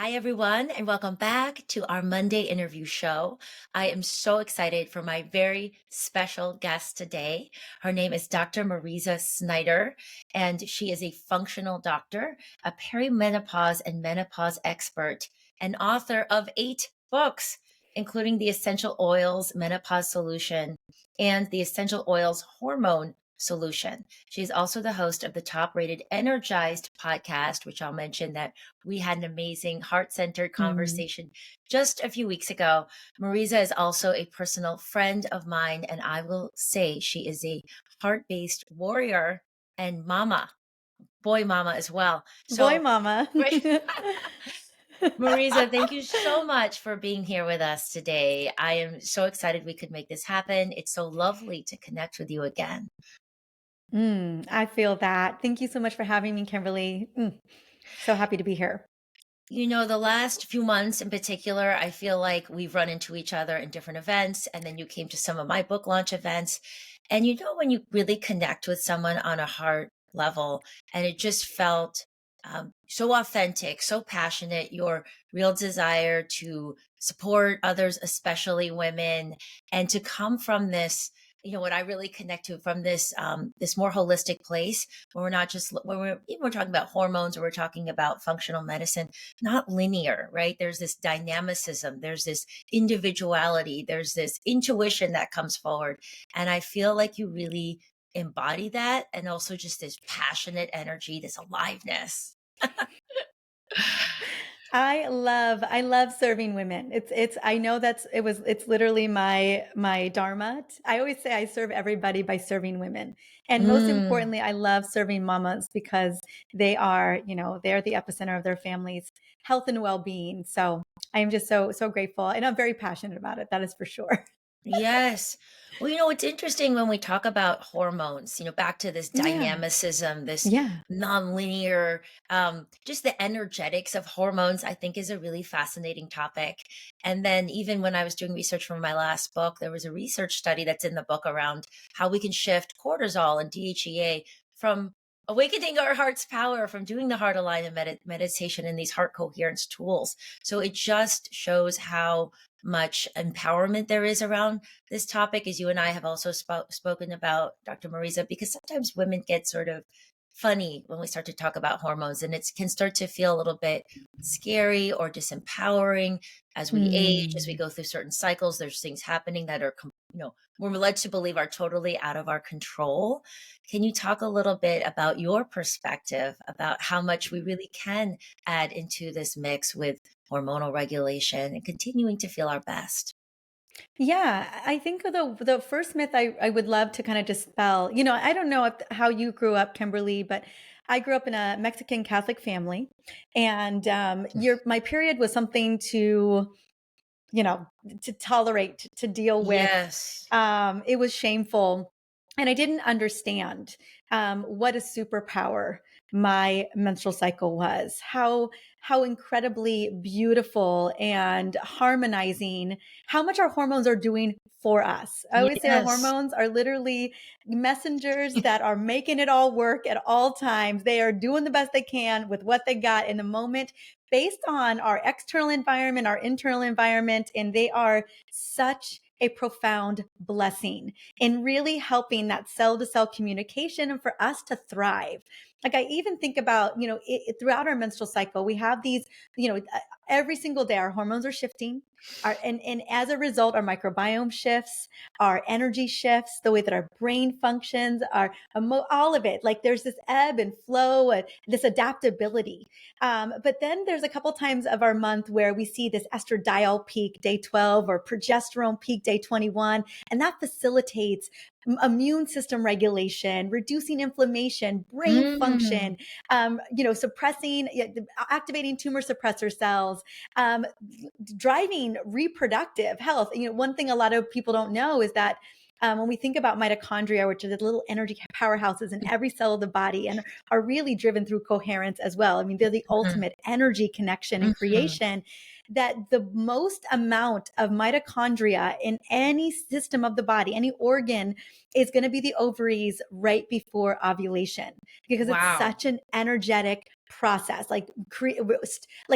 Hi, everyone, and welcome back to our Monday interview show. I am so excited for my very special guest today. Her name is Dr. Marisa Snyder, and she is a functional doctor, a perimenopause and menopause expert, and author of 8 books, including The Essential Oils Menopause Solution and The Essential Oils Hormone Solution. She's also the host of the top rated Energized podcast, which I'll mention that we had an amazing heart centered Mm. conversation just a few weeks ago. Mariza is also a personal friend of mine, and I will say she is a heart based warrior and mama, boy mama as well. Boy So, mama. right. Mariza, thank you so much for being here with us today. I am so excited we could make this happen. It's so lovely to connect with you again. I feel that. Thank you so much for having me, Kimberly. So happy to be here. The last few months in particular, I feel like we've run into each other in different events. And then you came to some of my book launch events. And when you really connect with someone on a heart level, and it just felt so authentic, so passionate, your real desire to support others, especially women, and to come from this. What I really connect to from this more holistic place where we're not just when we're talking about hormones or we're talking about functional medicine, not linear, right? There's this dynamicism, there's this individuality, there's this intuition that comes forward. And I feel like you really embody that, and also just this passionate energy, this aliveness. I love serving women. I know it's literally my dharma. I always say I serve everybody by serving women. And most Mm. importantly, I love serving mamas because they're the epicenter of their family's health and well-being. So I am just so grateful and I'm very passionate about it. That is for sure. Yes. Well, it's interesting when we talk about hormones, back to this Yeah. dynamicism, this Yeah. nonlinear, just the energetics of hormones, I think is a really fascinating topic. And then even when I was doing research for my last book, there was a research study that's in the book around how we can shift cortisol and DHEA from awakening our heart's power, from doing the heart alignment meditation and these heart coherence tools. So it just shows how much empowerment there is around this topic, as you and I have also spoken about, Dr. Mariza, because sometimes women get sort of funny when we start to talk about hormones, and it can start to feel a little bit scary or disempowering as we age, as we Mm. go through certain cycles. There's things happening that are, we're led to believe are totally out of our control. Can you talk a little bit about your perspective about how much we really can add into this mix with hormonal regulation and continuing to feel our best? Yeah, I think the first myth I would love to kind of dispel. I don't know how you grew up, Kimberly, but I grew up in a Mexican Catholic family, and your my period was something you know to tolerate, to deal with. Yes. It was shameful, and I didn't understand what a superpower my menstrual cycle was. How incredibly beautiful and harmonizing, how much our hormones are doing for us. I always say our Yes. hormones are literally messengers that are making it all work at all times. They are doing the best they can with what they got in the moment based on our external environment, our internal environment, and they are such a profound blessing in really helping that cell to cell communication and for us to thrive. Like I even think about, throughout our menstrual cycle, we have these, every single day our hormones are shifting. And as a result, our microbiome shifts, our energy shifts, the way that our brain functions, all of it. Like there's this ebb and flow, this adaptability. But then there's a couple times of our month where we see this estradiol peak day 12 or progesterone peak day 21, and that facilitates immune system regulation, reducing inflammation, brain Mm. function, suppressing, activating tumor suppressor cells, driving reproductive health. One thing a lot of people don't know is that when we think about mitochondria, which are the little energy powerhouses in every cell of the body and are really driven through coherence as well. I mean, they're the Mhm. ultimate energy connection and Mhm. creation. That the most amount of mitochondria in any system of the body, any organ, is going to be the ovaries right before ovulation because it's Wow. such an energetic process, like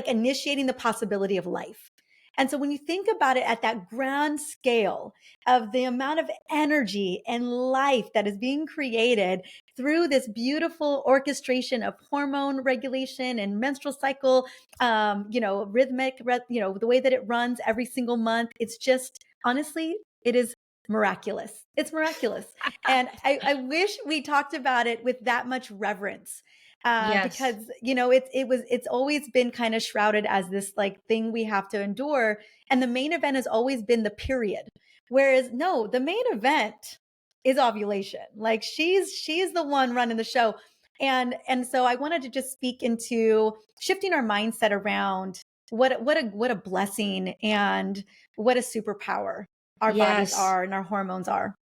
initiating the possibility of life. And so when you think about it at that grand scale of the amount of energy and life that is being created through this beautiful orchestration of hormone regulation and menstrual cycle, rhythmic, the way that it runs every single month, it's just, honestly, it is miraculous. It's miraculous. And I wish we talked about it with that much reverence. Yes. Because it's always been kind of shrouded as this like thing we have to endure, and the main event has always been the period. Whereas no, the main event is ovulation. Like she's the one running the show, and so I wanted to just speak into shifting our mindset around what a blessing and what a superpower our bodies Yes. are and our hormones are.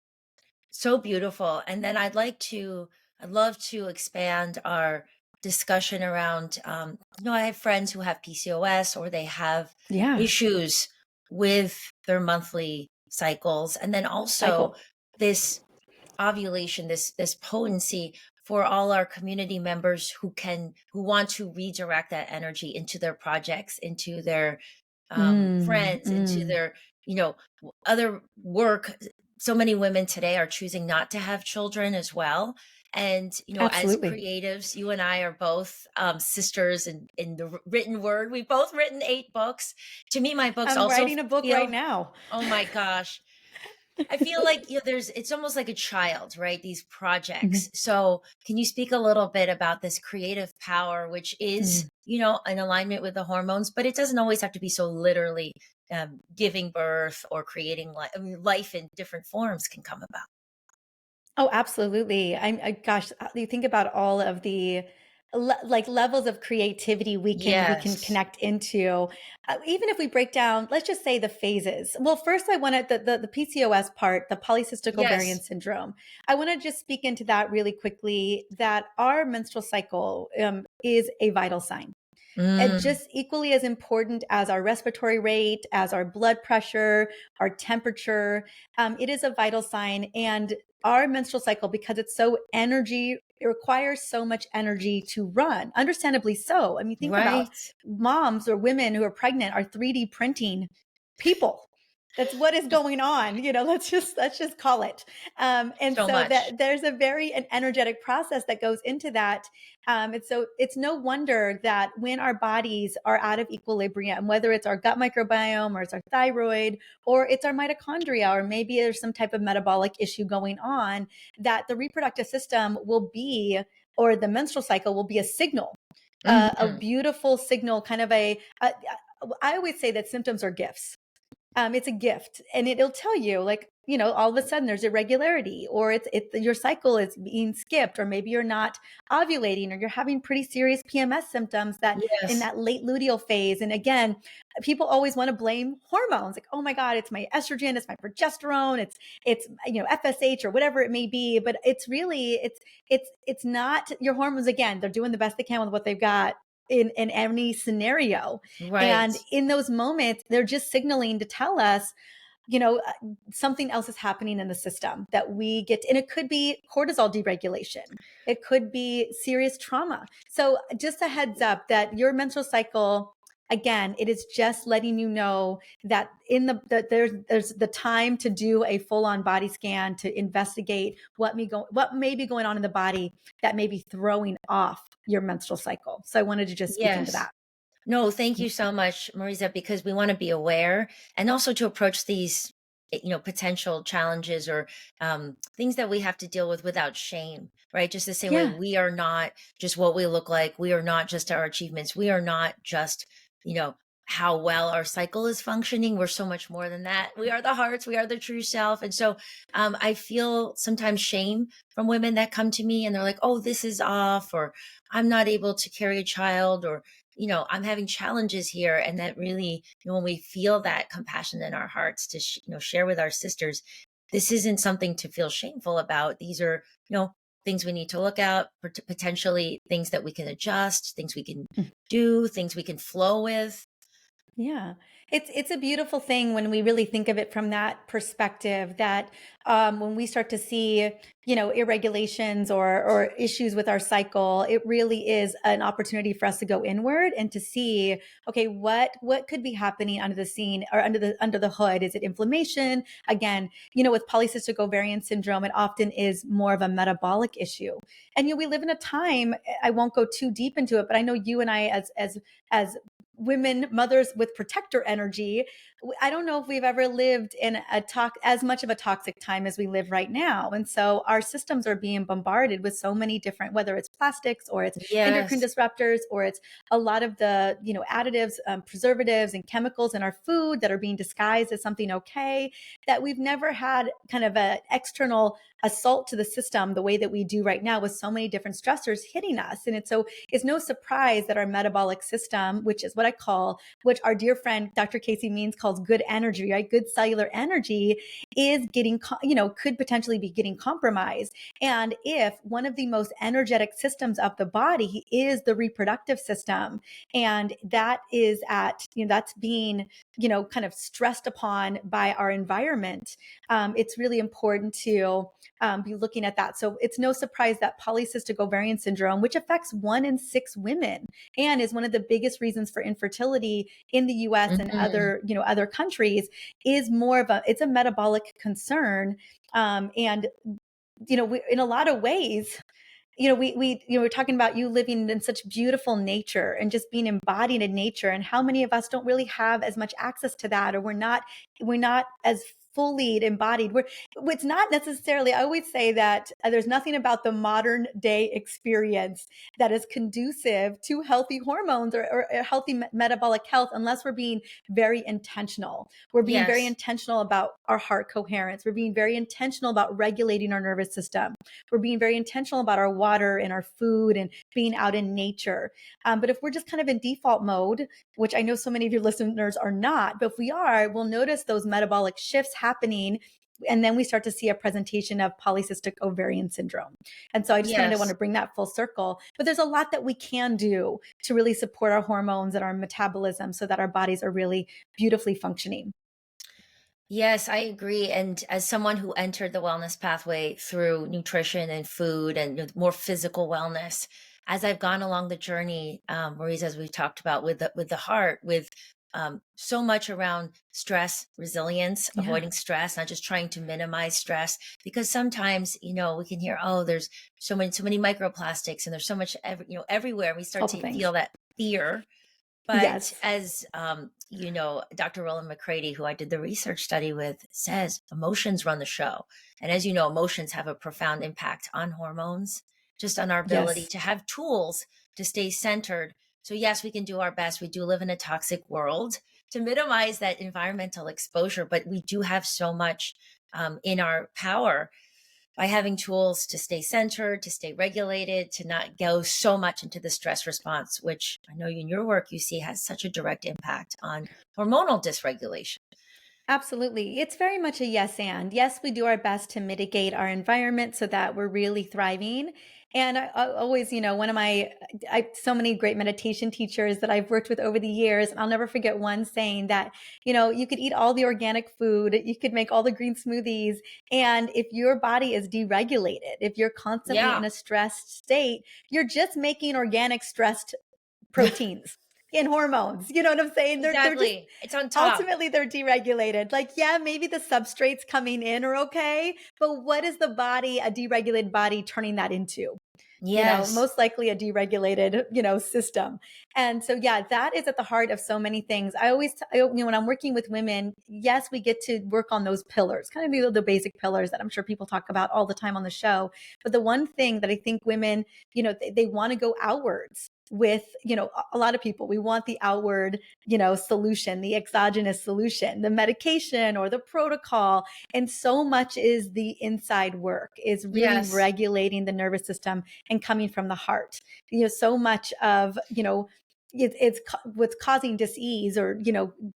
So beautiful. And then I'd love to expand our discussion around, I have friends who have PCOS or they have Yeah, issues with their monthly cycles. And then also cycle. this ovulation, this potency for all our community members who want to redirect that energy into their projects, into their Mm, friends, into mm, their other work. So many women today are choosing not to have children as well. And as absolutely. creatives, you and I are both sisters in the written word. We've both written 8 books. To me, my books I'm also writing a book right feel, now. oh my gosh, I feel like it's almost like a child, right? These projects. Mhm, So, can you speak a little bit about this creative power, which is, mhm. in alignment with the hormones, but it doesn't always have to be so literally giving birth or creating life. I mean, life in different forms can come about. Oh, absolutely. Gosh, you think about all of the like levels of creativity we can Yes. connect into. Even if we break down, let's just say the phases. Well, first I wanted the PCOS part, the polycystic ovarian Yes. syndrome. I want to just speak into that really quickly, that our menstrual cycle is a vital sign, Mm, just equally as important as our respiratory rate, as our blood pressure, our temperature. It is a vital sign. And our menstrual cycle, because it's so energy, it requires so much energy to run, understandably so. I mean, think about right. moms or women who are pregnant are 3D printing people. That's what is going on. Let's just call it. And So so much. that there's a very an energetic process that goes into that. And so it's no wonder that when our bodies are out of equilibrium, whether it's our gut microbiome or it's our thyroid or it's our mitochondria, or maybe there's some type of metabolic issue going on, that the reproductive system will be, or the menstrual cycle will be a signal, a Hmm. beautiful signal, kind of I always say that symptoms are gifts. It's a gift, and it'll tell you, like, all of a sudden there's irregularity, or your cycle is being skipped, or maybe you're not ovulating, or you're having pretty serious PMS symptoms that in Yes. that late luteal phase. And again, people always want to blame hormones, like, oh my God, it's my estrogen, it's my progesterone, it's FSH or whatever it may be. But it's really it's not your hormones. Again, they're doing the best they can with what they've got in any scenario. Right. And in those moments, they're just signaling to tell us, you know, uh, something else is happening in the system that we get. And it could be cortisol deregulation, it could be serious trauma. So, just a heads up that your menstrual cycle, again, it is just letting you know that that there's the time to do a full on body scan to investigate what may be going on in the body that may be throwing off your menstrual cycle. So I wanted to just speak into Yes. that. No, thank you so much, Marisa, because we want to be aware and also to approach these, potential challenges or things that we have to deal with without shame, right? Just the same way Yeah. we are not just what we look like. We are not just our achievements. We are not just, you know, how well our cycle is functioning. We're so much more than that. We are the hearts. We are the true self. And so I feel sometimes shame from women that come to me and they're like, oh, this is off, or I'm not able to carry a child, or I'm having challenges here. And that really, when we feel that compassion in our hearts to, share with our sisters, this isn't something to feel shameful about. These are, things we need to look at, potentially things that we can adjust, things we can Mm. do, things we can flow with. Yeah. It's a beautiful thing when we really think of it from that perspective that when we start to see, irregulations or issues with our cycle, it really is an opportunity for us to go inward and to see, okay, what could be happening under the scene or under the hood? Is it inflammation? Again, with polycystic ovarian syndrome, it often is more of a metabolic issue. And we live in a time, I won't go too deep into it, but I know you and I as women, mothers with protector energy. I don't know if we've ever lived in as much of a toxic time as we live right now. And so our systems are being bombarded with so many different, whether it's plastics or it's endocrine Yes. disruptors or it's a lot of the, additives, preservatives and chemicals in our food that are being disguised as something okay, that we've never had kind of an external assault to the system the way that we do right now with so many different stressors hitting us. And it's no surprise that our metabolic system, which is what I call, which our dear friend Dr. Casey Means calls good energy, right? Good cellular energy is getting, could potentially be getting compromised. And if one of the most energetic systems of the body is the reproductive system, and that is that's being, kind of stressed upon by our environment, it's really important to be looking at that. So it's no surprise that polycystic ovarian syndrome, which affects 1 in 6 women and is one of the biggest reasons for infertility in the US and Mhm. other countries, is more of it's a metabolic concern. And in a lot of ways, we're talking about you living in such beautiful nature and just being embodied in nature, and how many of us don't really have as much access to that, or we're not as fully embodied. It's not necessarily, I always say that there's nothing about the modern day experience that is conducive to healthy hormones or healthy metabolic health unless we're being very intentional. We're being very Yes. intentional about our heart coherence. We're being very intentional about regulating our nervous system. We're being very intentional about our water and our food and being out in nature. But if we're just kind of in default mode, which I know so many of your listeners are not, but if we are, we'll notice those metabolic shifts happening. And then we start to see a presentation of polycystic ovarian syndrome. And so I just kind of want Yes. to bring that full circle. But there's a lot that we can do to really support our hormones and our metabolism so that our bodies are really beautifully functioning. Yes, I agree. And as someone who entered the wellness pathway through nutrition and food and more physical wellness, as I've gone along the journey, Mariza, as we've talked about with the heart, with so much around stress, resilience, Yeah, avoiding stress, not just trying to minimize stress, because sometimes we can hear, oh, there's so many microplastics, and there's so much everywhere. We start awful to things. feel that fear, but Yes, as Dr. Roland McCready, who I did the research study with, says emotions run the show. And as you know, emotions have a profound impact on hormones, just on our ability yes. to have tools to stay centered. So yes, we can do our best. We do live in a toxic world to minimize that environmental exposure, but we do have so much in our power by having tools to stay centered, to stay regulated, to not go so much into the stress response, which I know in your work you see has such a direct impact on hormonal dysregulation. Absolutely. It's very much a yes and. Yes, we do our best to mitigate our environment so that we're really thriving. And I always, one of so many great meditation teachers that I've worked with over the years, and I'll never forget one saying that, you could eat all the organic food, you could make all the green smoothies. And if your body is deregulated, if you're constantly Yeah, in a stressed state, you're just making organic stressed proteins and hormones. You know what I'm saying? They're just exactly. It's on top. ultimately they're deregulated. Like, yeah, maybe the substrates coming in are okay, but what is the body, a deregulated body, turning that into? Yes. Most likely a deregulated, system. And so, yeah, that is at the heart of so many things. I always, when I'm working with women, yes, we get to work on those pillars, kind of the basic pillars that I'm sure people talk about all the time on the show. But the one thing that I think women, they want to go outwards with, a lot of people, we want the outward, solution, the exogenous solution, the medication or the protocol. And so much is the inside work, is really Yes. regulating the nervous system and coming from the heart. So much of, what's causing disease or,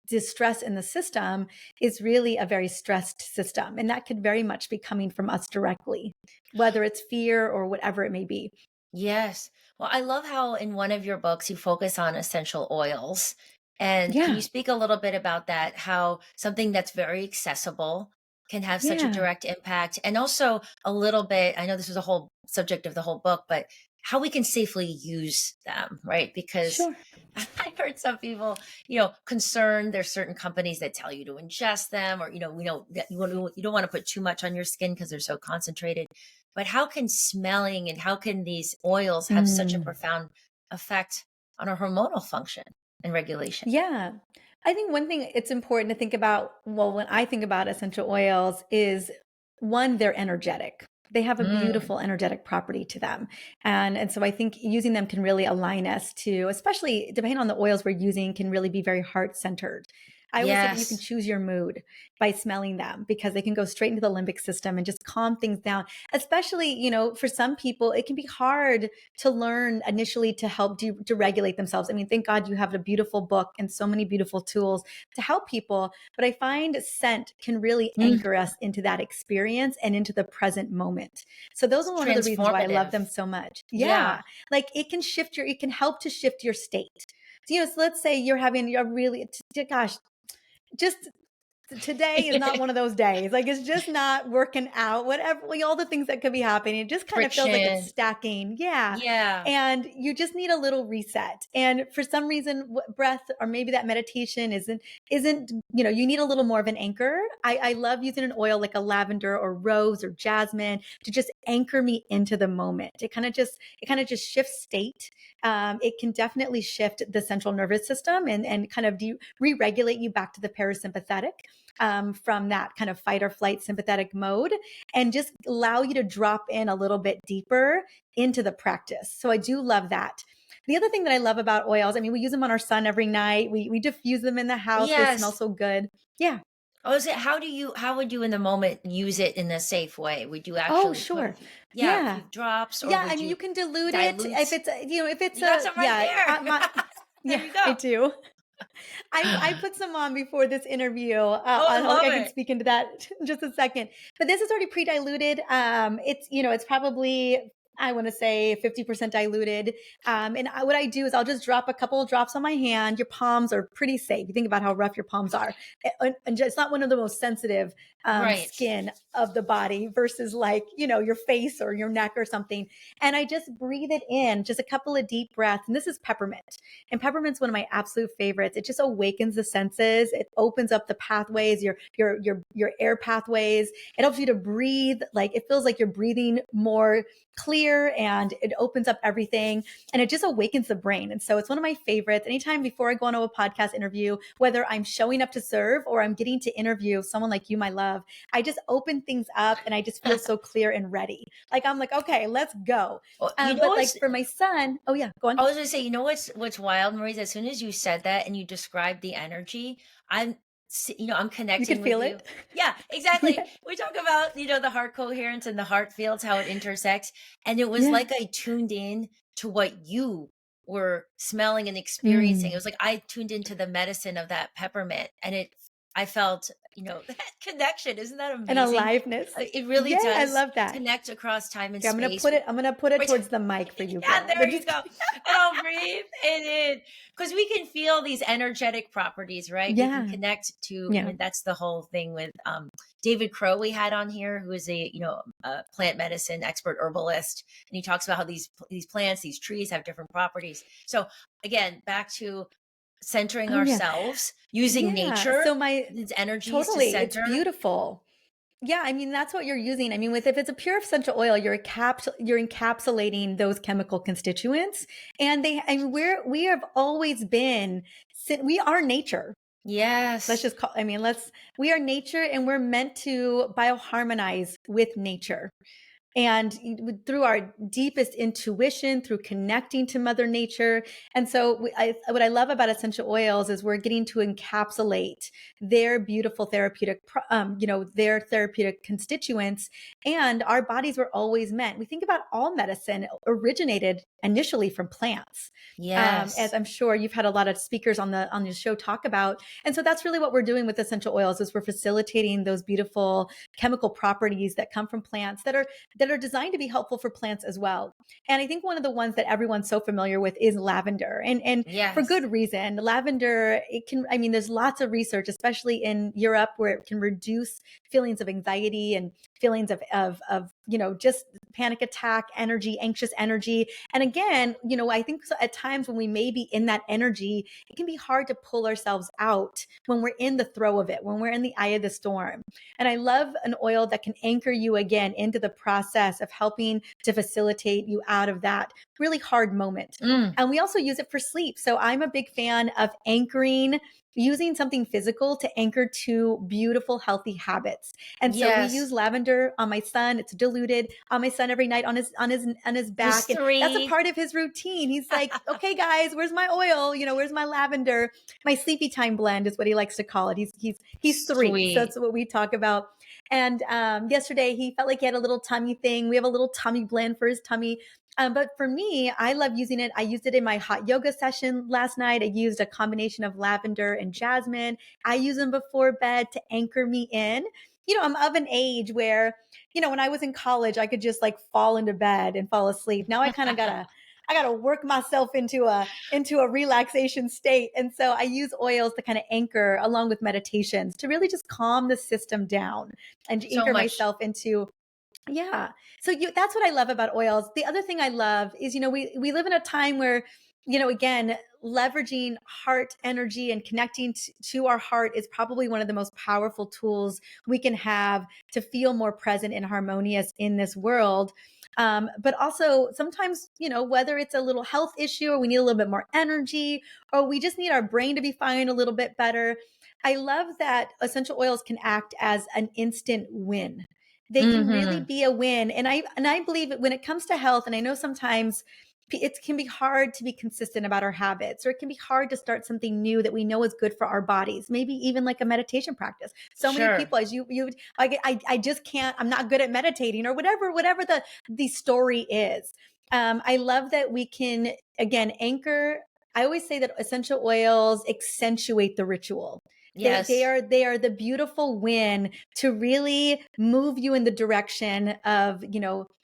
distress in the system is really a very stressed system. And that could very much be coming from us directly, whether it's fear or whatever it may be. Yes. Well, I love how in one of your books you focus on essential oils. And can you Yeah. speak a little bit about that? How something that's very accessible can have such a Yeah. direct impact, and also a little bit, I know this is a whole subject of the whole book, but how we can safely use them, right? Because Sure. I've heard some people, concerned there's certain companies that tell you to ingest them, or, we know that you don't want to put too much on your skin because they're so concentrated. But how can smelling and how can these oils have such a Mm. profound effect on our hormonal function and regulation? Yeah. I think one thing it's important to think about, well, when I think about essential oils is one, they're energetic. They have a Mm, beautiful energetic property to them. And so I think using them can really align us to, especially depending on the oils we're using, can really be very heart centered. I always say that you can yes. choose your mood by smelling them because they can go straight into the limbic system and just calm things down. Especially, for some people, it can be hard to learn initially to help to regulate themselves. I mean, thank God you have a beautiful book and so many beautiful tools to help people. But I find scent can really Mm, anchor us into that experience and into the present moment. So those it's are one of the reasons why I love transformative. them so much. Yeah. Yeah. Like it can help to shift your state. So let's say you're having a really, gosh, just today is not one of those days. Like it's just not working out, whatever, all the things that could be happening. It just kind of feels like it's Friction. stacking. Yeah. Yeah. And you just need a little reset. And for some reason, breath or maybe that meditation isn't, you need a little more of an anchor. I love using an oil like a lavender or rose or jasmine to just anchor me into the moment. It kind of just shifts state. It can definitely shift the central nervous system and kind of re-regulate you back to the parasympathetic from that kind of fight or flight sympathetic mode and just allow you to drop in a little bit deeper into the practice. So I do love that. The other thing that I love about oils, I mean, we use them on our sun every night. We diffuse them in the house. They smell Yes. so good. Yeah. Oh, is it, how would you in the moment use it in a safe way? Would you Oh, actually put sure. a Yeah. few drops, or Yeah. I would mean, you you can dilute it if dilute? it's You got some right yeah, there. There yeah, you I go. do. I put some on before this interview. Oh, I I love can it. speak into that in just a second. But this is already pre-diluted. It's probably I want to say 50% diluted. What I do is I'll just drop a couple of drops on my hand. Your palms are pretty safe. You think about how rough your palms are, and it's not one of the most sensitive Right. skin of the body versus like your face or your neck or something. And I just breathe it in, just a couple of deep breaths. And this is peppermint. And peppermint's one of my absolute favorites. It just awakens the senses. It opens up the pathways, your air pathways. It helps you to breathe. Like it feels like you're breathing more clear and it opens up everything and it just awakens the brain. And so it's one of my favorites. Anytime before I go on a podcast interview, whether I'm showing up to serve or I'm getting to interview someone like you, my love, I just open things up and I just feel so clear and ready. Like I'm like, okay, let's go. Well, But like for my son, oh yeah, go on. I was gonna say, what's wild, Maurice? As soon as you said that and you described the energy, I'm You could connecting with feel you. it. Yeah, exactly. Yeah. We talk about, the heart coherence and the heart fields, how it intersects. And it was Yeah. like I tuned in to what you were smelling and experiencing. It Mm. was like I tuned into the medicine of that peppermint, and I felt, that connection. Isn't that And amazing? aliveness. It really Yeah, I does love that. connect across time and Okay, space. I'm gonna put it Which towards the mic for you, Yeah, girl. there But you just go. And I'll breathe it in. Because we can feel these energetic properties, right? We can yeah. connect to, Yeah. that's the whole thing with David Crow we had on here, who is a plant medicine expert herbalist. And he talks about how these plants, these trees have different properties. So again, back to centering Oh yeah. ourselves, using Yeah. nature, So my these energies to totally, it's center. beautiful. Yeah, I mean that's what you're using. I mean, if it's a pure essential oil, you're encapsulating those chemical constituents, and I mean, we have always been we are nature. Let's Yes. just call. I mean, we are nature, and we're meant to bioharmonize with nature. And through our deepest intuition, through connecting to Mother Nature. And so, what I love about essential oils is we're getting to encapsulate their beautiful therapeutic, their therapeutic constituents. And our bodies were always meant. We think about all medicine originated initially from plants, as Yes. I'm sure you've had a lot of speakers on the show talk about. And so that's really what we're doing with essential oils is we're facilitating those beautiful chemical properties that come from plants that that are designed to be helpful for plants as well. And I think one of the ones that everyone's so familiar with is lavender. And for Yes. good reason. Lavender, it can, I mean, there's lots of research, especially in Europe, where it can reduce feelings of anxiety and feelings of just panic attack energy, anxious energy. And again, I think at times when we may be in that energy, it can be hard to pull ourselves out when we're in the throe of it, when we're in the eye of the storm. And I love an oil that can anchor you again into the process of helping to facilitate you out of that really hard moment. Mm, And we also use it for sleep. So I'm a big fan of anchoring, using something physical to anchor to beautiful, healthy habits. And so we use yes. lavender on my son. It's diluted on my son every night on his There's back. And that's a 3. part of his routine. He's like, okay, guys, where's my oil? Where's my lavender? My sleepy time blend is what he likes to call it. He's 3. So Sweet. that's what we talk about. And yesterday he felt like he had a little tummy thing. We have a little tummy blend for his tummy. But for me, I love using it. I used it in my hot yoga session last night. I used a combination of lavender and jasmine. I use them before bed to anchor me in. I'm of an age where, when I was in college, I could just like fall into bed and fall asleep. Now I gotta work myself into a relaxation state. And so I use oils to kind of anchor along with meditations to really just calm the system down and to So anchor much. myself into. Yeah. So that's what I love about oils. The other thing I love is, we live in a time where, again, leveraging heart energy and connecting to our heart is probably one of the most powerful tools we can have to feel more present and harmonious in this world. But also sometimes, whether it's a little health issue or we need a little bit more energy or we just need our brain to be firing a little bit better. I love that essential oils can act as an instant win. They can really Mhm. be a win. And I believe that when it comes to health, and I know sometimes it can be hard to be consistent about our habits, or it can be hard to start something new that we know is good for our bodies, maybe even like a meditation practice. So many Sure. people, as you I just can't, I'm not good at meditating or whatever the story is. I love that we can again anchor. I always say that essential oils accentuate the ritual. They Yes. are the beautiful win to really move you in the direction of,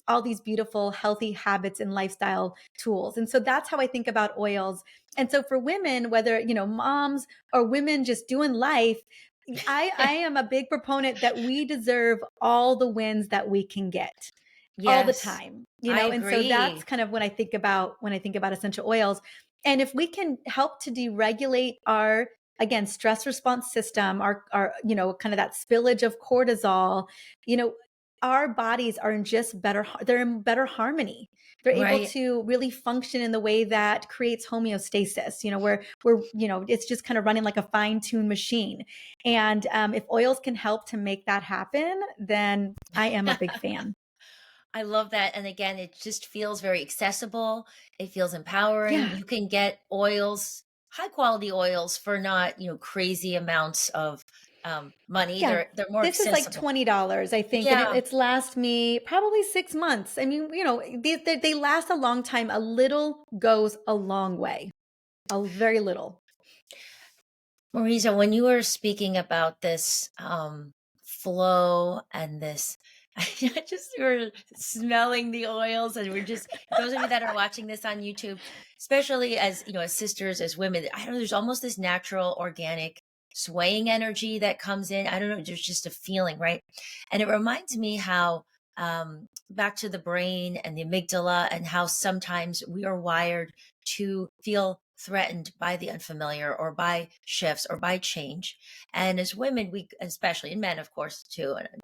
all these beautiful healthy habits and lifestyle tools. And so that's how I think about oils. And so for women, whether, moms or women just doing life, I am a big proponent that we deserve all the wins that we can get all the Yes. time, I and so that's agree. kind of when I think about essential oils. And if we can help to deregulate our, again, stress response system, our kind of that spillage of cortisol, you know our bodies are in just they're in better harmony. They're able Right. to really function in the way that creates homeostasis, where it's just kind of running like a fine-tuned machine. And if oils can help to make that happen, then I am a big fan. I love that. And again, it just feels very accessible. It feels empowering. Yeah. You can get oils, high quality oils for not, crazy amounts of money. Yeah. They're more This is like accessible. $20, I think, and Yeah. it's last me probably 6 months. I mean, they last a long time. A little goes a long way. A very little. Marisa, when you were speaking about this flow and this, I just were smelling the oils, and we're just those of you that are watching this on YouTube, especially as as sisters, as women. I don't know. There's almost this natural, organic swaying energy that comes in. I don't know. There's just a feeling, right? And it reminds me how back to the brain and the amygdala, and how sometimes we are wired to feel threatened by the unfamiliar or by shifts or by change. And as women, we, especially, and men, of course, too, and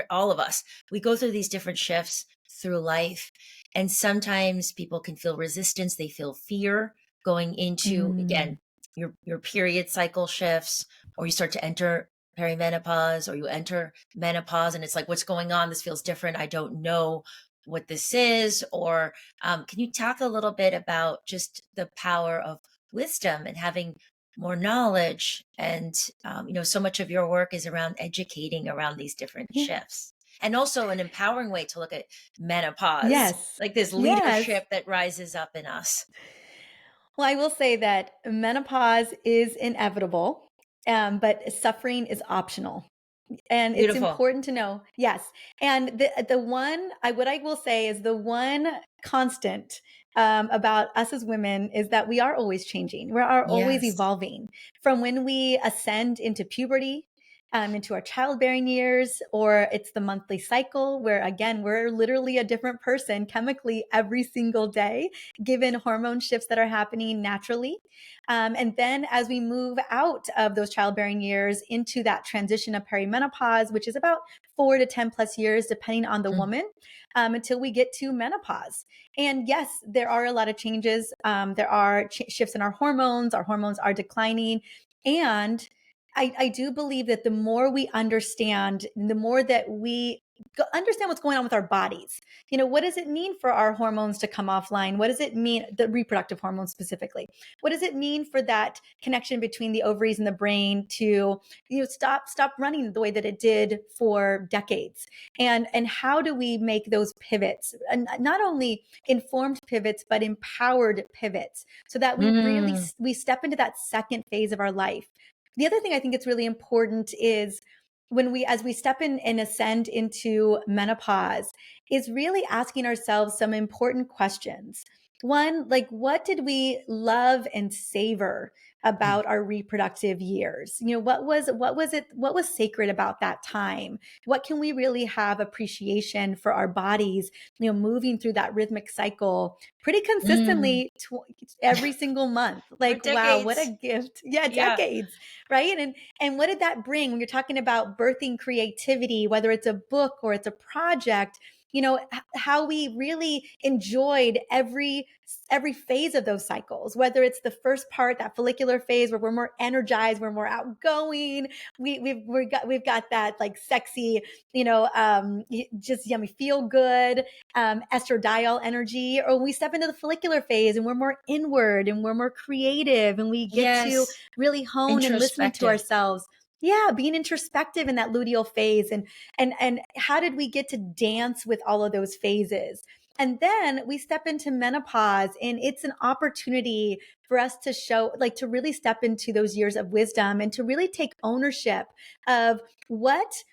all of us, we go through these different shifts through life. And sometimes people can feel resistance, they feel fear going into, Mm. again, your period cycle shifts, or you start to enter perimenopause, or you enter menopause, and it's like, what's going on? This feels different. I don't know what this is. Or can you talk a little bit about just the power of wisdom and having more knowledge? And so much of your work is around educating around these different Yeah. shifts, and also an empowering way to look at menopause, Yes. like this Yes. leadership that rises up in us. Well, I will say that menopause is inevitable, but suffering is optional. And it's Beautiful. important to know. Yes. And the one what I will say is the one constant about us as women is that we are always changing. We are always Yes. evolving from when we ascend into puberty, into our childbearing years, or it's the monthly cycle where again we're literally a different person chemically every single day, given hormone shifts that are happening naturally. And then as we move out of those childbearing years into that transition of perimenopause, which is about 4 to 10 plus years, depending on the Mm. woman, until we get to menopause. And yes, there are a lot of changes. There are shifts in our hormones. Our hormones are declining. And I do believe that the more we understand, the more that we understand what's going on with our bodies. What does it mean for our hormones to come offline? What does it mean, the reproductive hormones specifically? What does it mean for that connection between the ovaries and the brain to stop running the way that it did for decades? And how do we make those pivots, and not only informed pivots but empowered pivots, so that Mm. we step into that second phase of our life? The other thing I think it's really important is as we step in and ascend into menopause, is really asking ourselves some important questions. One, like, what did we love and savor Mm. about our reproductive years? What was sacred about that time? What can we really have appreciation for our bodies, moving through that rhythmic cycle pretty Mm. consistently every single month? For Like, wow, what a decades. gift. Yeah, Yeah. decades, right? And what did that bring when you're talking about birthing creativity, whether it's a book or it's a project? How we really enjoyed every phase of those cycles, whether it's the first part, that follicular phase where we're more energized, we're more outgoing, we've got that like sexy, just yummy, feel good, estradiol energy, or we step into the follicular phase and we're more inward and we're more creative and we get to Yes. really hone and listen to Introspective. ourselves. Yeah, being introspective in that luteal phase. And how did we get to dance with all of those phases? And then we step into menopause, and it's an opportunity for us to to really step into those years of wisdom and to really take ownership of what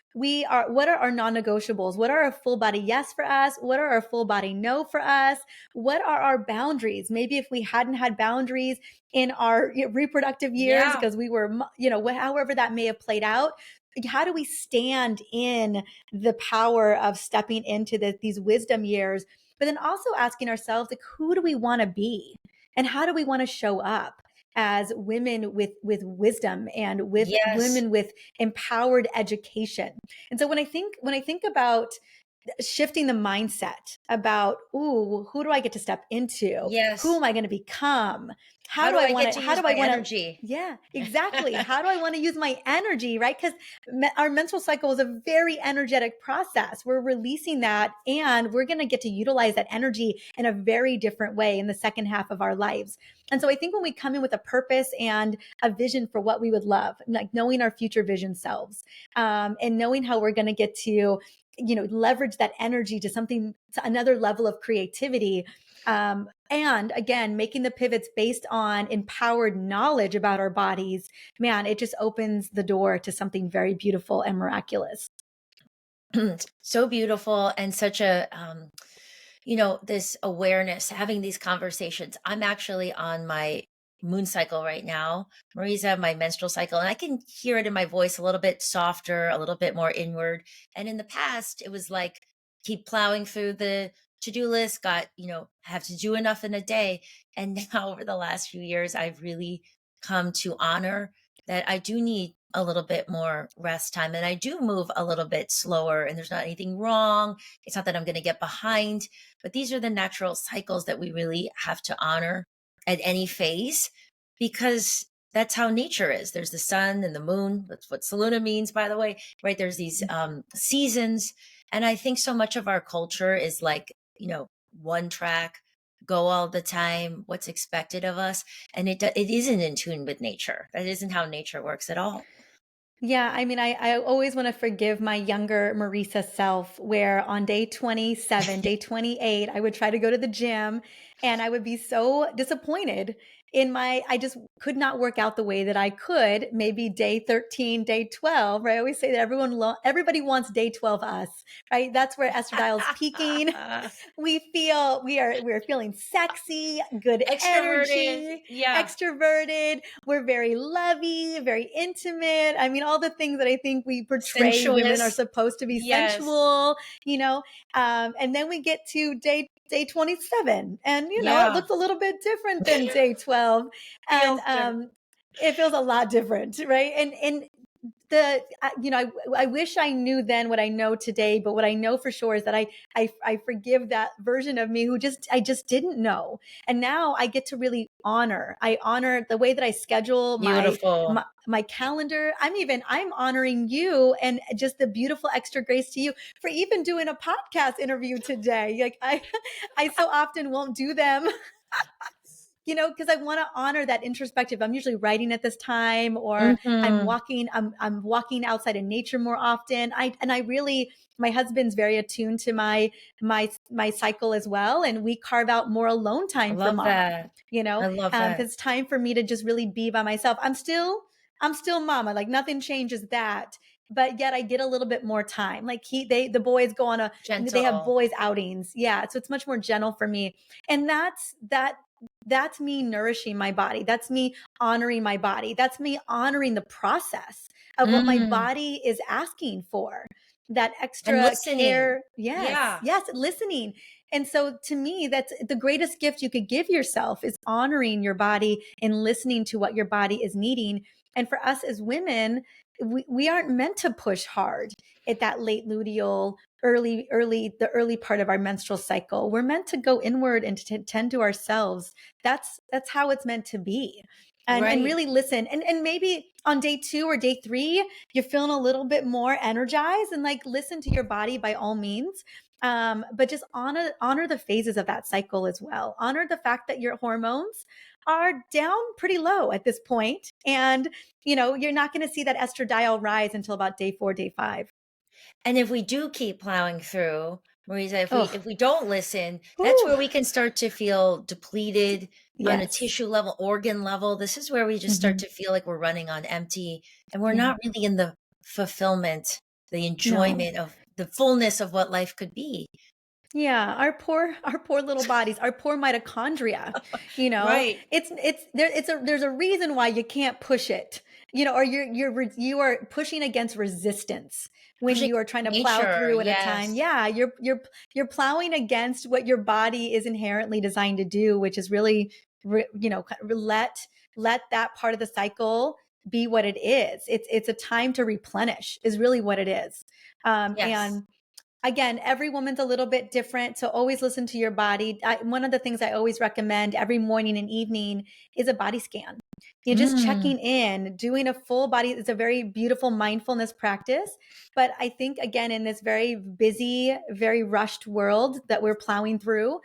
are our non-negotiables? What are our full body yes for us? What are our full body no for us? What are our boundaries? Maybe if we hadn't had boundaries in our reproductive years Yeah. because we were, however that may have played out, how do we stand in the power of stepping into these wisdom years, but then also asking ourselves, like, who do we want to be and how do we want to show up as women with wisdom and with Yes. women with empowered education? And so when I think about shifting the mindset about, ooh, who do I get to step into? Who Yes. am I going to become? How do I get to How use do I my want to, energy? yeah, exactly. How do I want to use my energy, right? Because our menstrual cycle is a very energetic process. We're releasing that and we're going to get to utilize that energy in a very different way in the second half of our lives. And so I think when we come in with a purpose and a vision for what we would love, like knowing our future vision selves, and knowing how we're going to get to leverage that energy to another level of creativity, and again making the pivots based on empowered knowledge about our bodies, man, it just opens the door to something very beautiful and miraculous. So beautiful, and such a this awareness, having these conversations. I'm actually on my moon cycle right now, Mariza, my menstrual cycle, and I can hear it in my voice a little bit softer, a little bit more inward. And in the past, it was like keep plowing through the to-do list, got, have to do enough in a day. And now over the last few years, I've really come to honor that I do need a little bit more rest time, and I do move a little bit slower, and there's not anything wrong. It's not that I'm going to get behind, but these are the natural cycles that we really have to honor at any phase, because that's how nature is. There's the sun and the moon. That's what Saluna means, by the way, right? There's these seasons. And I think so much of our culture is like, one track, go all the time, what's expected of us. And it isn't in tune with nature. That isn't how nature works at all. Yeah, I mean, I always want to forgive my younger Marisa self, where on day 27, day 28, I would try to go to the gym and I would be so disappointed I just could not work out the way that I could, maybe day 13, day 12, right? I always say that everybody wants day 12 us, right? That's where estradiol's peaking. We're feeling sexy, good Extroverted. energy, Yeah. extroverted. We're very lovey, very intimate. I mean, all the things that I think we portray women are Sensuous. supposed to be Yes. sensual, you know. And then we get to day 27, and it Yeah. looks a little bit different than day 12, and Feels different. it feels a lot different, right? And I wish I knew then what I know today, but what I know for sure is that I forgive that version of me who I just didn't know. And now I get to really I honor the way that I schedule Beautiful. my calendar. I'm honoring you and just the beautiful extra grace to you for even doing a podcast interview today. Like I so often won't do them, because I want to honor that introspective. I'm usually writing at this time, or Hmm. I'm walking outside in nature more often. My husband's very attuned to my cycle as well. And we carve out more alone I time for love mama, that. I love because that. it's time for me to just really be by myself. I'm still mama. Like nothing changes that. But yet I get a little bit more time. Like the boys they have Gentle. boys outings. Yeah. So it's much more gentle for me. And that's me nourishing my body. That's me honoring my body. That's me honoring the process of what my Mm. body is asking for. That And extra listening. care. Yes, Yeah. yes, listening. And so to me, that's the greatest gift you could give yourself, is honoring your body and listening to what your body is needing. And for us as women, we aren't meant to push hard at that late luteal, the early part of our menstrual cycle. We're meant to go inward and to tend to ourselves. That's how it's meant to be. And Right. really listen. And maybe on day 2 or day 3, you're feeling a little bit more energized, and like listen to your body by all means. But just honor the phases of that cycle as well. Honor the fact that your hormones are down pretty low at this point, and you're not going to see that estradiol rise until about day 4, day 5. And if we do keep plowing through, Mariza, if Oh, we don't listen, that's whew. where we can start to feel depleted on a Yes. tissue level, organ level. This is where we just start Hmm. to feel like we're running on empty, and we're Yeah. not really in the fulfillment, the No. enjoyment of the fullness of what life could be. Yeah, our poor little bodies, our poor mitochondria, Right. there's a reason why you can't push it, or you are pushing against resistance when Pushing you are trying to plow nature. through at a time. Yes. Yeah, you're plowing against what your body is inherently designed to do, which is really, let that part of the cycle be what it is. It's a time to replenish, is really what it is. Yes. And again, every woman's a little bit different. So always listen to your body. One of the things I always recommend every morning and evening is a body scan. You're just Mm. checking in, doing a full body. It's a very beautiful mindfulness practice. But I think, again, in this very busy, very rushed world that we're plowing through,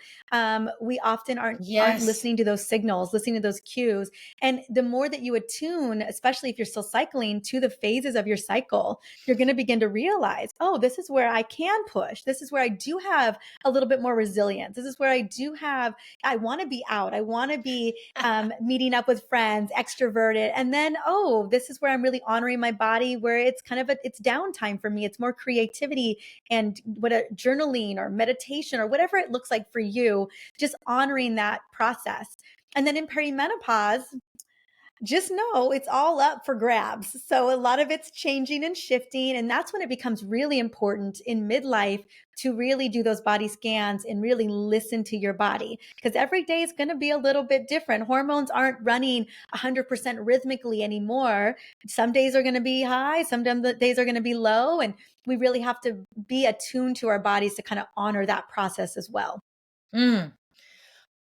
we often aren't Yes. listening to those signals, listening to those cues. And the more that you attune, especially if you're still cycling, to the phases of your cycle, you're going to begin to realize, oh, this is where I can push. This is where I do have a little bit more resilience. This is where I want to be out. I want to be meeting up with friends, extroverted. And then, oh, this is where I'm really honoring my body, where it's kind of it's downtime for me. It's more creativity and journaling or meditation or whatever it looks like for you, just honoring that process. And then in perimenopause, just know it's all up for grabs. So a lot of it's changing and shifting. And that's when it becomes really important in midlife to really do those body scans and really listen to your body, because every day is going to be a little bit different. Hormones aren't running 100% rhythmically anymore. Some days are going to be high, some days are going to be low. And we really have to be attuned to our bodies to kind of honor that process as well. Mm.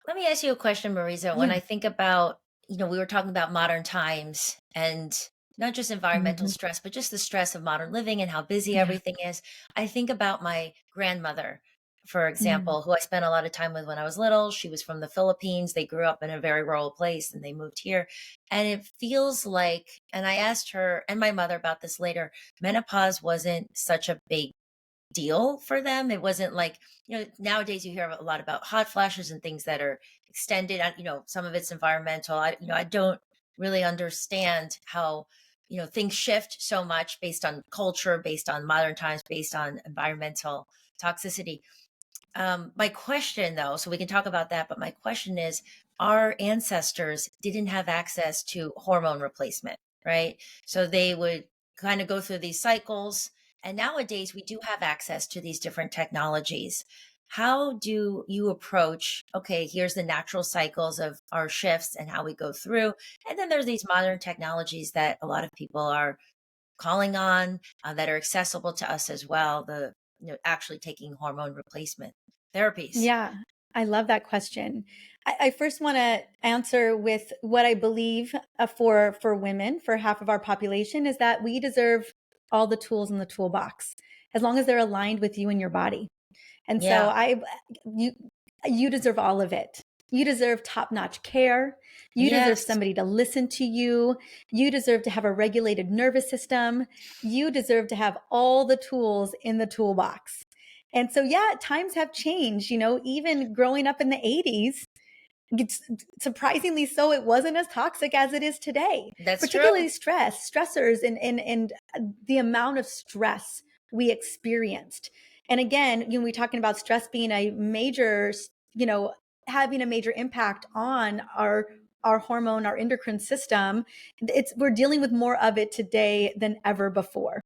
Let me ask you a question, Marisa. When Yeah. I think about, we were talking about modern times and not just environmental Hmm. stress, but just the stress of modern living and how busy Yeah. everything is. I think about my grandmother, for Mm. example, who I spent a lot of time with when I was little. She was from the Philippines. They grew up in a very rural place and they moved here. And it feels like, and I asked her and my mother about this later, menopause wasn't such a big deal for them. It wasn't like, nowadays you hear a lot about hot flashes and things that are extended, some of it's environmental. I don't really understand how, things shift so much based on culture, based on modern times, based on environmental toxicity. My question, though, so we can talk about that, but my question is, our ancestors didn't have access to hormone replacement, right? So they would kind of go through these cycles. And nowadays we do have access to these different technologies. How do you approach, okay, here's the natural cycles of our shifts and how we go through. And then there's these modern technologies that a lot of people are calling on, that are accessible to us as well, the actually taking hormone replacement therapies. Yeah, I love that question. I first want to answer with what I believe for women, for half of our population, is that we deserve all the tools in the toolbox as long as they're aligned with you and your body. And so Yeah. you, you deserve all of it. You deserve top-notch care. You deserve Yes. somebody to listen to you. You deserve to have a regulated nervous system. You deserve to have all the tools in the toolbox. And so, yeah, times have changed. Even growing up in the 80s, it's surprisingly so, it wasn't as toxic as it is today, That's particularly true. stressors, and the amount of stress we experienced. And again, we're talking about stress being a major, you know, having a major impact on our hormone, our endocrine system. We're dealing with more of it today than ever before.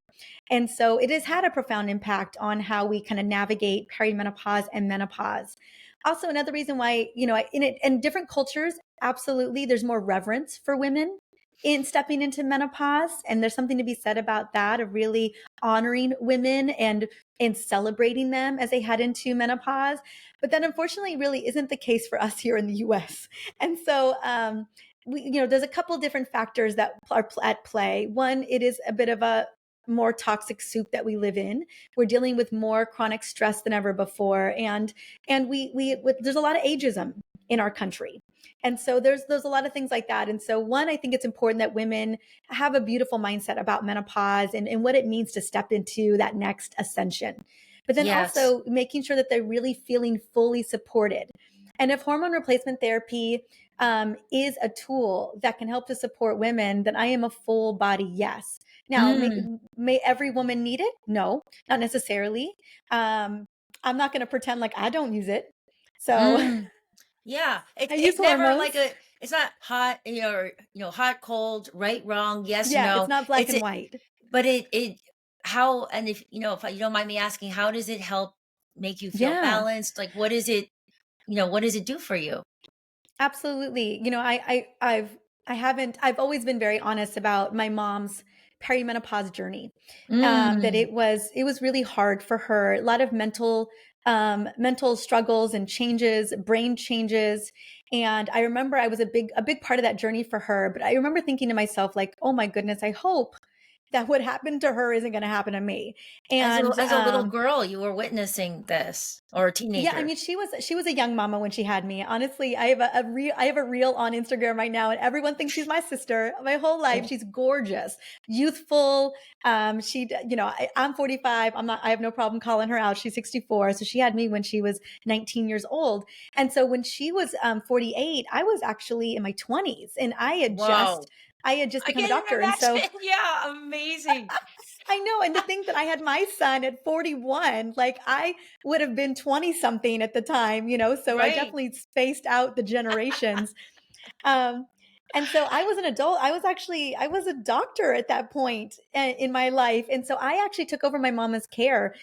And so it has had a profound impact on how we kind of navigate perimenopause and menopause. Also, another reason why, in different cultures, absolutely, there's more reverence for women in stepping into menopause. And there's something to be said about that, of really honoring women and celebrating them as they head into menopause. But that unfortunately really isn't the case for us here in the US. And so, there's a couple different factors that are at play. One, it is a bit of a more toxic soup that we live in. We're dealing with more chronic stress than ever before, and there's a lot of ageism in our country. And so there's a lot of things like that. And so one, I think it's important that women have a beautiful mindset about menopause and what it means to step into that next ascension. But then Yes. also making sure that they're really feeling fully supported. And if hormone replacement therapy is a tool that can help to support women, then I am a full body yes. Now, Mm, may every woman need it? No, not necessarily. I'm not going to pretend like I don't use it. So mm. Yeah. I use It's never hormones. like it's not hot, or, hot, cold, right, wrong, yes, Yeah, it's no. not black It's and it, white. but how, and if you don't mind me asking, how does it help make you feel Yeah, balanced? Like, what is it, what does it do for you? absolutely. I've always been very honest about my mom's perimenopause journey. That Mm. it was really hard for her. A lot of mental struggles and changes, brain changes. And I remember I was a big part of that journey for her. But I remember thinking to myself, like, oh my goodness, I hope that what happened to her isn't going to happen to me. And As a little girl, you were witnessing this, or a yeah, I teenager. mean, she was a young mama when she had me. Honestly, I have a reel on Instagram right now, and everyone thinks she's my sister. My whole life, Oh, she's gorgeous, youthful. I'm 45. I have no problem calling her out. She's 64, so she had me when she was 19 years old. And so when she was 48, I was actually in my 20s, and whoa. I had just I become a can't doctor, even and so imagine. Yeah, amazing. I know. And to think that I had my son at 41, like I would have been 20 something at the time, so I Right. definitely spaced out the generations. Um, and so I was an adult. I was a doctor at that point in my life. And so I actually took over my mama's care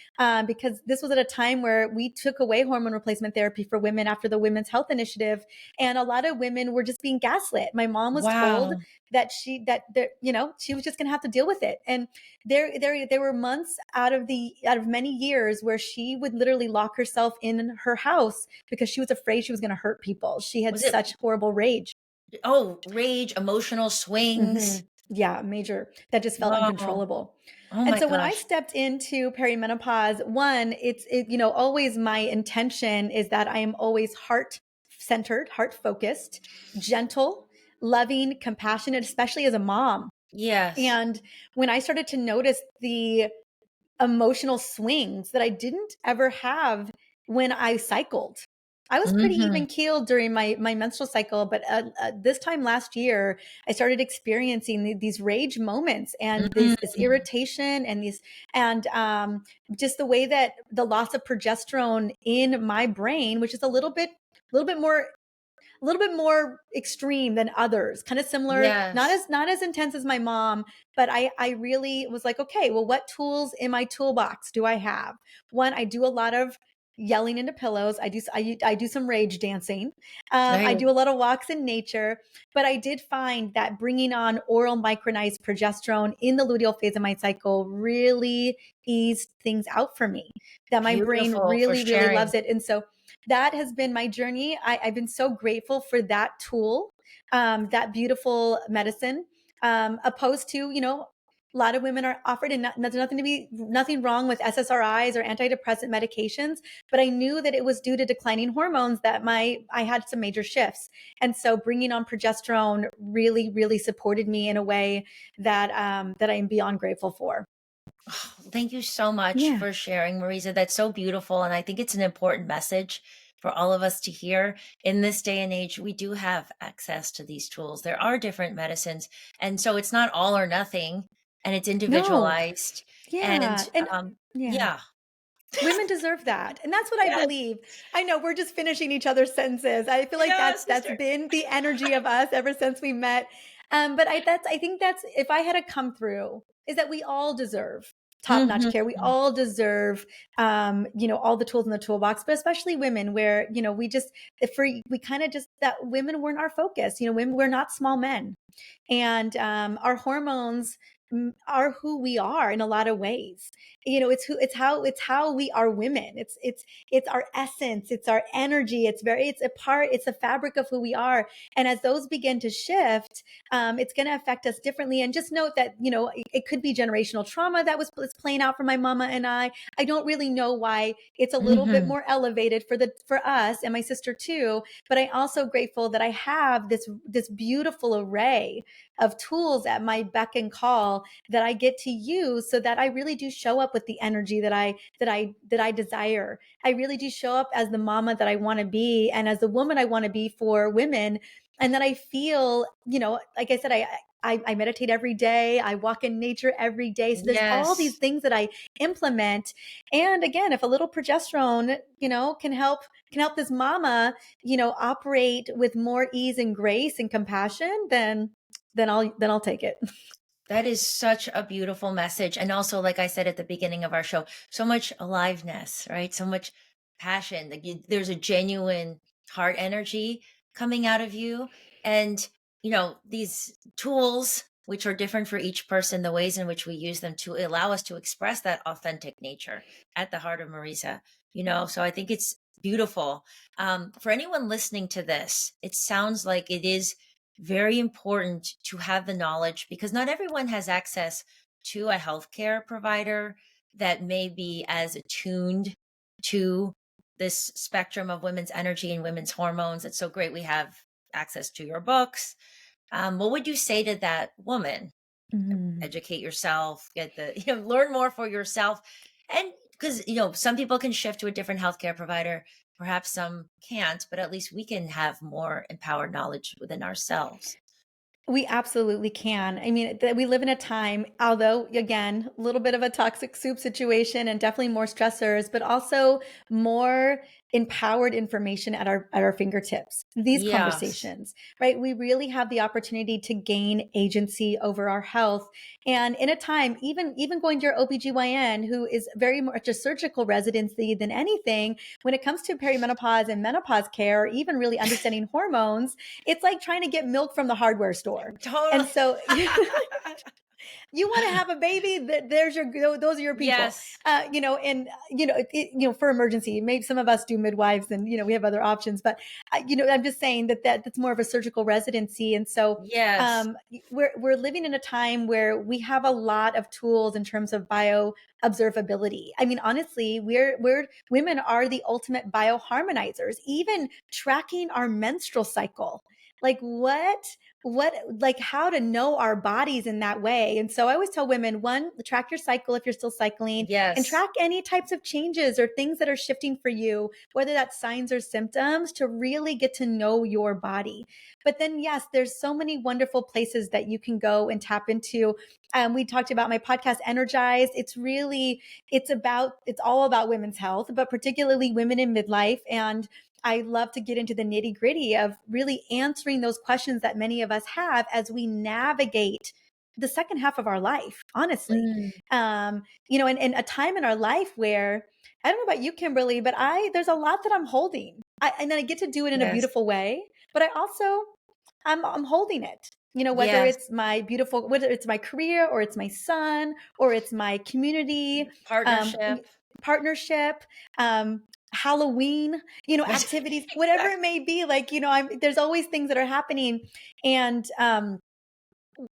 because this was at a time where we took away hormone replacement therapy for women after the Women's Health Initiative. And a lot of women were just being gaslit. My mom was told Wow. that she was just going to have to deal with it. And there were months out of many years where she would literally lock herself in her house because she was afraid she was going to hurt people. She had Was it, such horrible rage. rage, emotional swings? Yeah, major. That just felt Whoa. uncontrollable. Oh And my so when I gosh. stepped into perimenopause, one, always my intention is that I am always heart centered, heart focused, gentle, loving, compassionate, especially as a mom. Yes. And when I started to notice the emotional swings that I didn't ever have when I cycled, I was pretty Mhm. even keeled during my menstrual cycle, but this time last year, I started experiencing these rage moments and this Mm. irritation and these and just the way that the loss of progesterone in my brain, which is little bit more a little bit more extreme than others, kind of similar, Yes. not as intense as my mom, but I really was like, okay, well, what tools in my toolbox do I have? One, I do a lot of yelling into pillows. I do some rage dancing. I Right. do a lot of walks in nature, but I did find that bringing on oral micronized progesterone in the luteal phase of my cycle really eased things out for me. That my brain Beautiful for really, really loves sharing. it, and so that has been my journey. I've been so grateful for that tool, that beautiful medicine, opposed to, a lot of women are offered, and there's nothing wrong with SSRIs or antidepressant medications, but I knew that it was due to declining hormones that I had some major shifts, and so bringing on progesterone really, really supported me in a way that I am beyond grateful for. Thank you so much Yeah. for sharing, Mariza. That's so beautiful. And I think it's an important message for all of us to hear. In this day and age, we do have access to these tools. There are different medicines. And so it's not all or nothing, and it's No. individualized. And Yeah. And yeah. yeah. Women deserve that. And that's what I Yes. believe. I know we're just finishing each other's sentences. I feel like Yes, that's sister. been the energy of us ever since we met. But I think that's, if I had to come through, is that we all deserve top-notch Mhm. care. We all deserve all the tools in the toolbox, but especially women where, we kind of just, that women weren't our focus. Women, we're not small men, and our hormones are who we are in a lot of ways. It's how we are women. It's our essence, it's our energy, it's a fabric of who we are. And as those begin to shift, it's going to affect us differently. And just note that it could be generational trauma that was playing out for my mama and I don't really know why it's a little bit Mhm. more elevated for us and my sister too. But I also grateful that I have this beautiful array of tools at my beck and call that I get to use, so that I really do show up with the energy that I desire. I really do show up as the mama that I want to be and as the woman I want to be for women. And that I feel, like I said, I meditate every day. I walk in nature every day. So there's all these Yes. things that I implement. And again, if a little progesterone, can help this mama, operate with more ease and grace and compassion, then I'll take it. That is such a beautiful message. And also, like I said at the beginning of our show, so much aliveness, right? So much passion. Like there's a genuine heart energy coming out of you. And, these tools, which are different for each person, the ways in which we use them to allow us to express that authentic nature at the heart of Marisa, so I think it's beautiful. For anyone listening to this, it sounds like it is very important to have the knowledge because not everyone has access to a healthcare provider that may be as attuned to this spectrum of women's energy and women's hormones. It's so great we have access to your books. What would you say to that woman? Mhm. Educate yourself, get the, learn more for yourself. And because, some people can shift to a different healthcare provider, perhaps some can't, but at least we can have more empowered knowledge within ourselves. We absolutely can. I mean, we live in a time, although again, a little bit of a toxic soup situation and definitely more stressors, but also more empowered information at our fingertips. These Yes. conversations, right? We really have the opportunity to gain agency over our health. And in a time, even going to your OBGYN, who is very much a surgical residency than anything, when it comes to perimenopause and menopause care, or even really understanding hormones, it's like trying to get milk from the hardware store. Totally. And so you want to have a baby, there's those are your people. Yes. And for emergency, maybe some of us do midwives, and we have other options, but I'm just saying that's more of a surgical residency. And so Yes. we're living in a time where we have a lot of tools in terms of bio-observability. I mean, honestly, we're women are the ultimate bioharmonizers, even tracking our menstrual cycle. Like like how to know our bodies in that way. And so I always tell women, one, track your cycle if you're still cycling, and Yes. track any types of changes or things that are shifting for you, whether that's signs or symptoms, to really get to know your body. But then, yes, there's so many wonderful places that you can go and tap into. We talked about my podcast, Energized. It's all about women's health, but particularly women in midlife. And I love to get into the nitty gritty of really answering those questions that many of us have as we navigate the second half of our life, honestly. Mm, And a time in our life where, I don't know about you, Kimberly, but there's a lot that I'm holding. And then I get to do it in a yes. beautiful way, but I'm holding it. Yes. Whether it's my career or it's my son or it's my community, um, Partnership. partnership, Halloween, activities, whatever Exactly. it may be. Like, there's always things that are happening. And,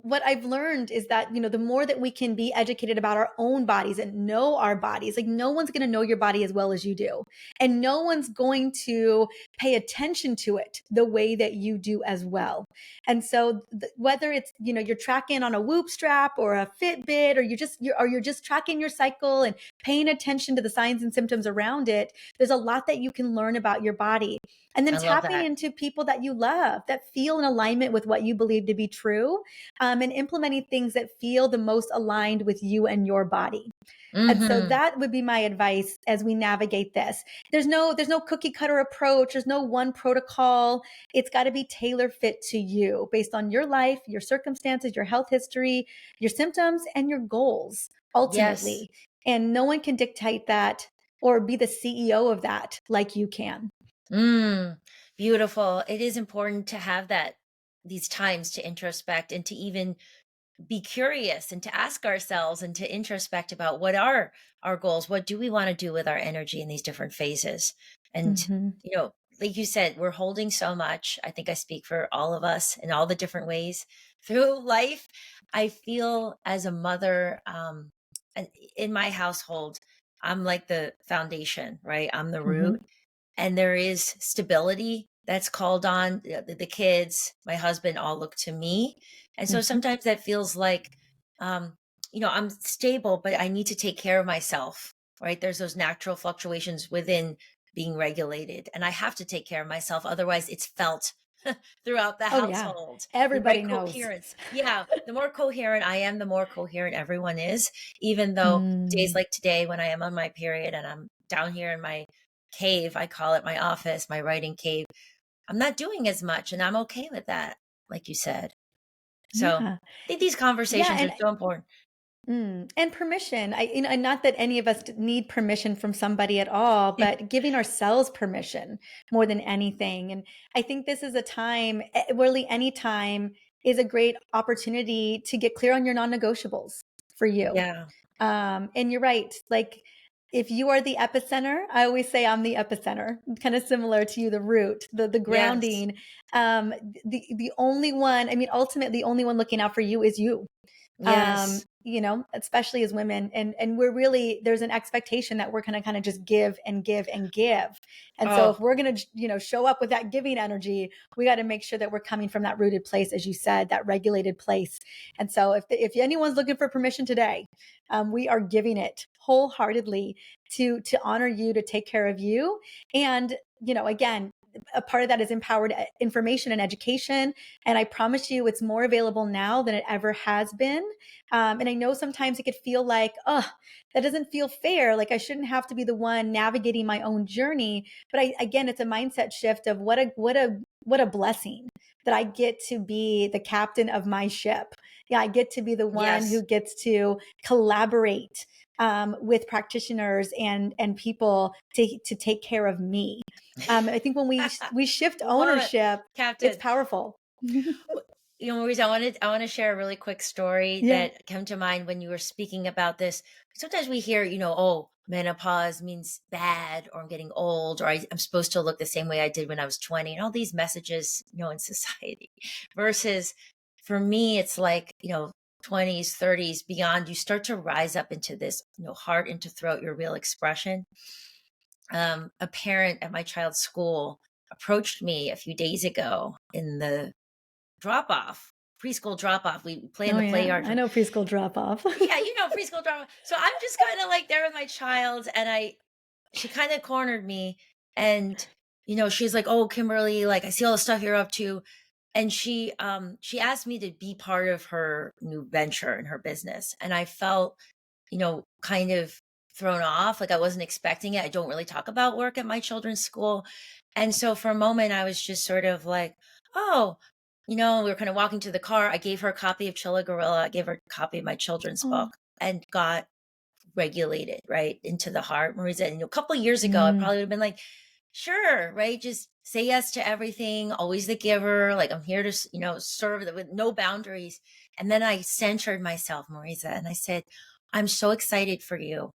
what I've learned is that, the more that we can be educated about our own bodies and know our bodies, like no one's going to know your body as well as you do. And no one's going to pay attention to it the way that you do as well. And so whether it's, you're tracking on a Whoop strap or a Fitbit, or you're just tracking your cycle and paying attention to the signs and symptoms around it, there's a lot that you can learn about your body. And then I love tapping that. into people that you love, that feel in alignment with what you believe to be true, and implementing things that feel the most aligned with you and your body. And so Hmm. that would be my advice as we navigate this. There's no cookie cutter approach. There's no one protocol. It's got to be tailor fit to you based on your life, your circumstances, your health history, your symptoms, and your goals Yes. ultimately. And no one can dictate that or be the CEO of that like you can. Mm, beautiful. It is important to have these times to introspect and to even be curious and to ask ourselves and to introspect about what are our goals, what do we want to do with our energy in these different phases. And Mhm. you know like you said, we're holding so much. I think I speak for all of us in all the different ways through life. I feel as a mother, and in my household, I'm like the foundation, right? I'm the root, Mhm. and there is stability that's called on. The kids, my husband, all look to me. And so Mhm. sometimes that feels like, um, I'm stable, but I need to take care of myself, right? There's those natural fluctuations within being regulated, and I have to take care of myself. Otherwise, it's felt throughout the Oh yeah. household. The Everybody right knows. coherence. Yeah. The more coherent I am, the more coherent everyone is, even though days Mm. like today, when I am on my period and I'm down here in my cave, I call it my office, my writing cave, I'm not doing as much, and I'm okay with that, like you said. So I Yeah. think these Yeah, conversations are so important. and permission. And not that any of us need permission from somebody at all, but giving ourselves permission more than anything. And I think this is a time, really any time is a great opportunity to get clear on your non-negotiables for you. Yeah. And you're right. Like, if you are the epicenter, I always say I'm the epicenter, kind of similar to you, the root, the Yes. grounding. Um, the only one, I mean, ultimately, the only one looking out for you is you. Yes. Especially as women. And we're really, there's an expectation that we're going to kind of just give and give and give. And so if Oh, we're going to, show up with that giving energy, we got to make sure that we're coming from that rooted place, as you said, that regulated place. And so if anyone's looking for permission today, we are giving it wholeheartedly to honor you, to take care of you. And, again, a part of that is empowered information and education. And I promise you, it's more available now than it ever has been. And I know sometimes it could feel like, oh, that doesn't feel fair. Like, I shouldn't have to be the one navigating my own journey. But again, it's a mindset shift of what a blessing that I get to be the captain of my ship. Yeah, I get to be the one who yes. gets to collaborate with practitioners and people to take care of me. I think when we shift Love it, ownership, it's Captain. powerful. Wh- Maurice, I want to share a really quick story Yeah. that came to mind when you were speaking about this. Sometimes we hear, oh, menopause means bad, or I'm getting old, or I'm supposed to look the same way I did when I was 20, and all these messages, in society. Versus for me, it's like, 20s, 30s, beyond, you start to rise up into this, heart into throat, your real expression. A parent at my child's school approached me a few days ago in the drop off, preschool drop off. We play in Oh the play yeah, yard. I know preschool drop off. Yeah, preschool drama. So I'm just kind of like there with my child, and she kind of cornered me, and she's like, "Oh, Kimberly, like I see all the stuff you're up to," and she asked me to be part of her new venture in her business, and I felt, kind of thrown off, like I wasn't expecting it. I don't really talk about work at my children's school, and so for a moment, I was just sort of like, "Oh." We were kind of walking to the car. I gave her a copy of Chilla Gorilla. I gave her a copy of my children's Oh. book and got regulated right into the heart, Mariza. And a couple of years ago, I Mm. probably would have been like, sure, right? Just say yes to everything, always the giver. Like I'm here to, serve with no boundaries. And then I centered myself, Mariza, and I said, I'm so excited for you.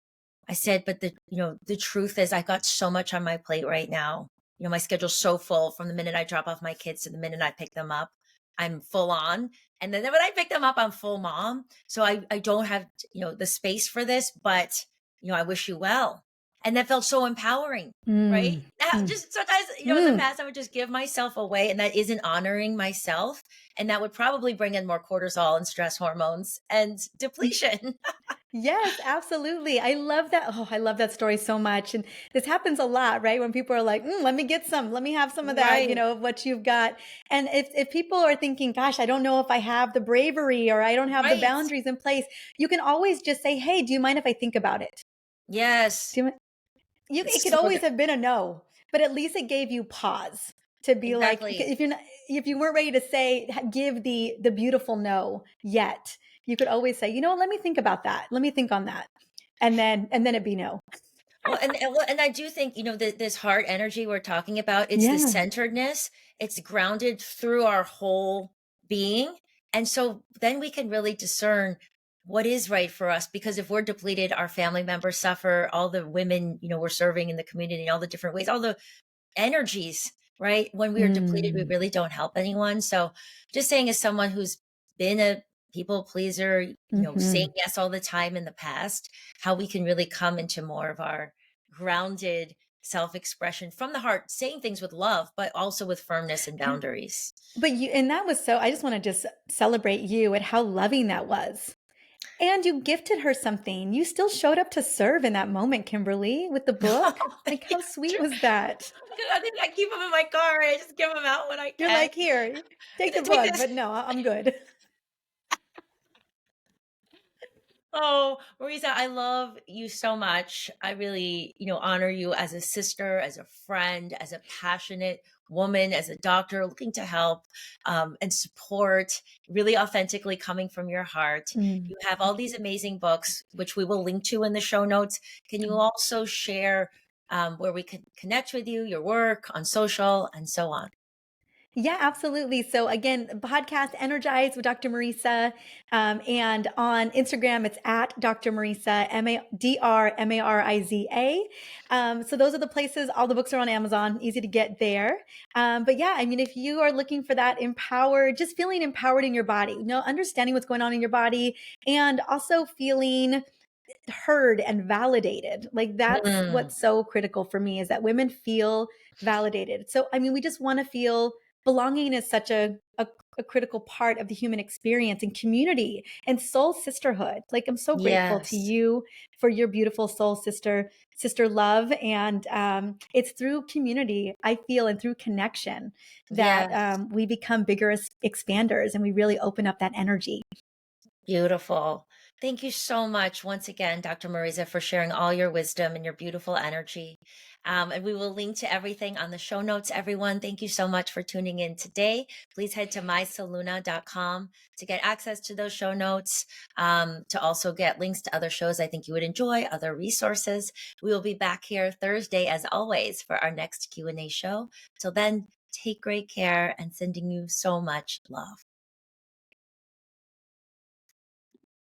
I said, but the truth is I got so much on my plate right now. My schedule's so full from the minute I drop off my kids to the minute I pick them up. I'm full on. And then when I pick them up, I'm full mom. So I don't have, the space for this, but, I wish you well. And that felt so empowering, right? Mm. Now, Mm. just sometimes, in the Mm. past, I would just give myself away, and that isn't honoring myself. And that would probably bring in more cortisol and stress hormones and depletion. Yes, absolutely. I love that. Oh, I love that story so much. And this happens a lot, right? When people are like, let me get some, let me have some of that, Right. of what you've got. And if people are thinking, gosh, I don't know if I have the bravery or I don't have the Right. boundaries in place, you can always just say, hey, do you mind if I think about it? Yes. Do you, it It's could so always good. have been a no, but at least it gave you pause to be like, Exactly. if you're not, if you weren't ready to say, give the beautiful no yet, you could always say, let me think about that. Let me think on that. And then it'd be no. Well, and I do think, this heart energy we're talking about, it's the Yeah. centeredness. It's grounded through our whole being. And so then we can really discern what is right for us, because if we're depleted, our family members suffer, all the women, we're serving in the community, all the different ways, all the energies, right? When we are depleted, we Mm. really don't help anyone. So just saying, as someone who's been a people pleaser, saying Mhm. yes all the time in the past, how we can really come into more of our grounded self-expression from the heart, saying things with love, but also with firmness and And boundaries. but you and that was so I just wanna just celebrate you and how loving that was. And you gifted her something. You still showed up to serve in that moment, Kimberly, with the book. Oh, Like, yeah, how sweet true. was that? I think I keep them in my car. I just give them out when I You're can. like, "Here, take the Take book, this. but no, I'm good." Oh, Marisa, I love you so much. I really, honor you as a sister, as a friend, as a passionate woman, as a doctor looking to help and support, really authentically coming from your heart. Mm, You have all thank these you. amazing books, which we will link to in the show notes. Can you Oh. also share where we could connect with you, your work on social, and so on? Yeah, absolutely. So again, podcast Energize with Dr. Marisa. And on Instagram, it's at Dr. Marisa, Drmariza. So those are the places. All the books are on Amazon, easy to get there. But yeah, I mean, if you are looking for that empowered, just feeling empowered in your body, understanding what's going on in your body, and also feeling heard and validated. Like that's Mm, what's so critical for me is that women feel validated. So I mean, we just want to feel belonging is such a critical part of the human experience and community and soul sisterhood. Like I'm so grateful to yes, you for your beautiful soul sister love, and it's through community I feel and through connection that yes. we become bigger expanders and we really open up that energy. Beautiful. Thank you so much once again, Dr. Mariza, for sharing all your wisdom and your beautiful energy. And we will link to everything on the show notes, everyone. Thank you so much for tuning in today. Please head to mysaluna.com to get access to those show notes, to also get links to other shows I think you would enjoy, other resources. We will be back here Thursday, as always, for our next Q&A show. Till then, take great care and sending you so much love.